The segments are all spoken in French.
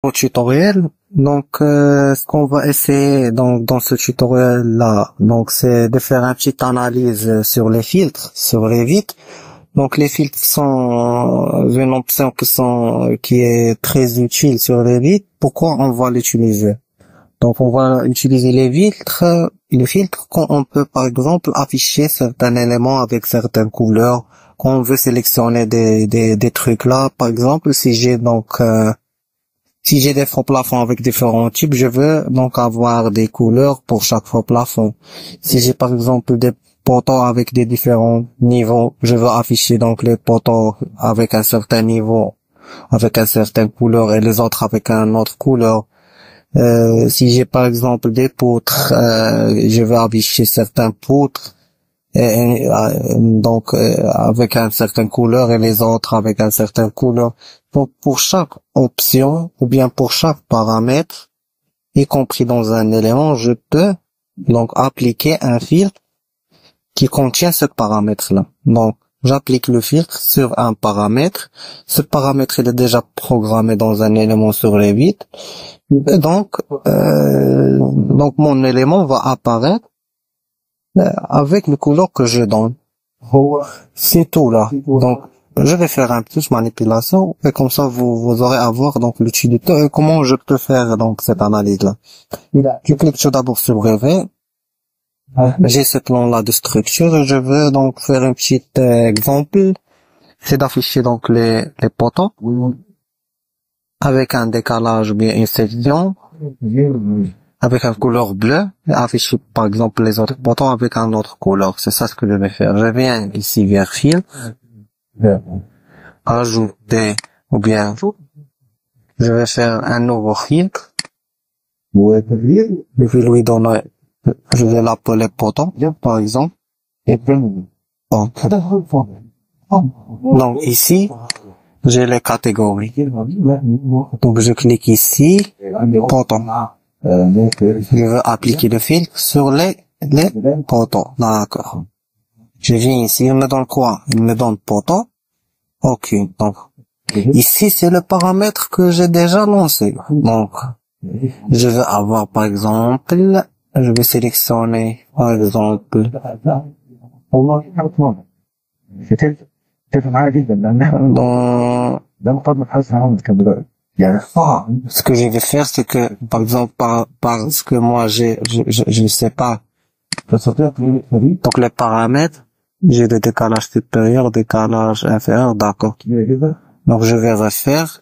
Au tutoriel. Ce qu'on va essayer dans ce tutoriel-là, c'est de faire une petite analyse sur les filtres, sur les vitres. Donc, les filtres sont une option qui est très utile sur les vitres. Pourquoi on va l'utiliser? Donc, on va utiliser les filtres quand on peut, par exemple, afficher certains éléments avec certaines couleurs. Quand on veut sélectionner des trucs là, par exemple, si j'ai des faux plafonds avec différents types, je veux donc avoir des couleurs pour chaque faux plafond. Si j'ai par exemple des poteaux avec des différents niveaux, je veux afficher donc les poteaux avec un certain niveau, avec une certaine couleur et les autres avec une autre couleur. Si j'ai par exemple des poutres, je veux afficher certaines poutres avec une certaine couleur et les autres avec une certaine couleur. Donc pour chaque option ou bien pour chaque paramètre, y compris dans un élément, je peux donc appliquer un filtre qui contient ce paramètre-là. Donc j'applique le filtre sur un paramètre. Ce paramètre il est déjà programmé dans un élément sur les vitres. Et donc mon élément va apparaître avec les couleurs que je donne. C'est tout là. Donc, je vais faire un petit manipulation et comme ça vous aurez à voir donc l'utilité et comment je peux faire donc cette analyse là. Je clique tout d'abord sur brevet. J'ai ce plan là de structure et je veux donc faire un petit exemple. C'est d'afficher donc les poteaux avec un décalage ou bien une section avec une couleur bleue et afficher par exemple les autres boutons avec un autre couleur. C'est ça ce que je vais faire. Je viens ici vers fil, ajouter ou bien je vais faire un nouveau filtre. Je vais lui donner, je vais l'appeler bouton par exemple. Bon. Donc ici j'ai les catégories. Donc je clique ici, bouton. Je veux appliquer le filtre sur les poteaux. D'accord. Je viens ici, il me donne quoi? Il me donne poteau. Ok. Donc, ici, c'est le paramètre que j'ai déjà lancé. Donc, je veux avoir, par exemple, je vais sélectionner, par exemple, ce que je vais faire, c'est que, par exemple, parce que moi, je ne sais pas. Donc, les paramètres, j'ai le décalage supérieur, décalage inférieur, d'accord. Donc, je vais refaire.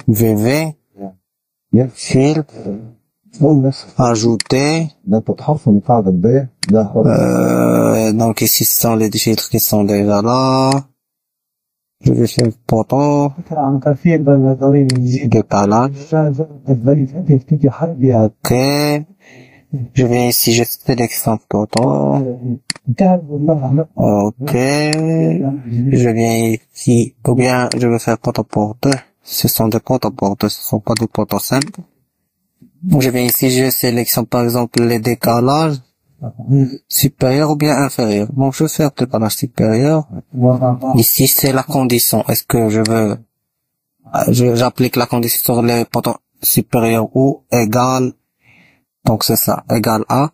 VV, filtre, ajouter. Donc, ici, ce sont les filtres qui sont déjà là. Je vais faire poteau, décalage. Ok. Je viens ici, je sélectionne poteau. Ok. Je viens ici, ou bien je vais faire poteau pour deux. Ce sont des poteaux pour deux, ce sont pas des poteaux simples. Je viens ici, je sélectionne par exemple les décalages supérieur ou bien inférieur. Donc je vais faire décalage supérieur. Ici c'est la condition. Est-ce que je veux, j'applique la condition sur les poteaux supérieurs ou égal. Donc c'est ça, égal à.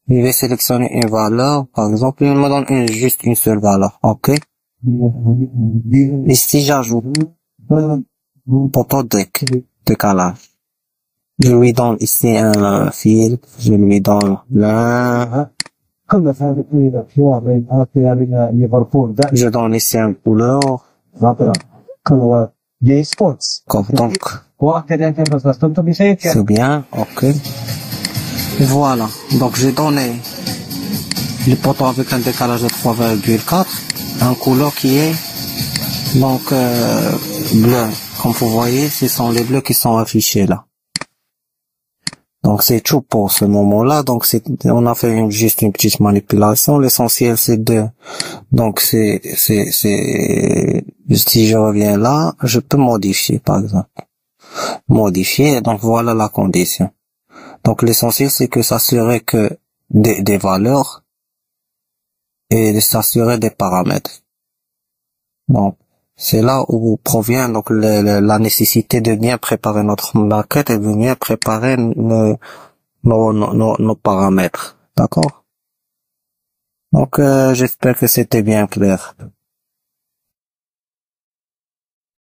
Je vais sélectionner une valeur, par exemple, il me donne juste une seule valeur. Ok. Ici j'ajoute poteau décalage. Je lui donne ici un fil, je lui donne là. Je donne ici un couleur. Donc, c'est bien, ok. Et voilà. Donc, j'ai donné le poteau avec un décalage de 3,4, un couleur qui est, bleu. Comme vous voyez, ce sont les bleus qui sont affichés là. Donc c'est tout pour ce moment-là. Donc on a fait juste une petite manipulation. L'essentiel c'est si je reviens là, je peux modifier par exemple. Modifier, donc voilà la condition. Donc l'essentiel c'est que s'assurer que des valeurs et s'assurer des paramètres. Donc C'est là où provient donc la nécessité de bien préparer notre maquette et de bien préparer nos paramètres. D'accord? Donc, j'espère que c'était bien clair.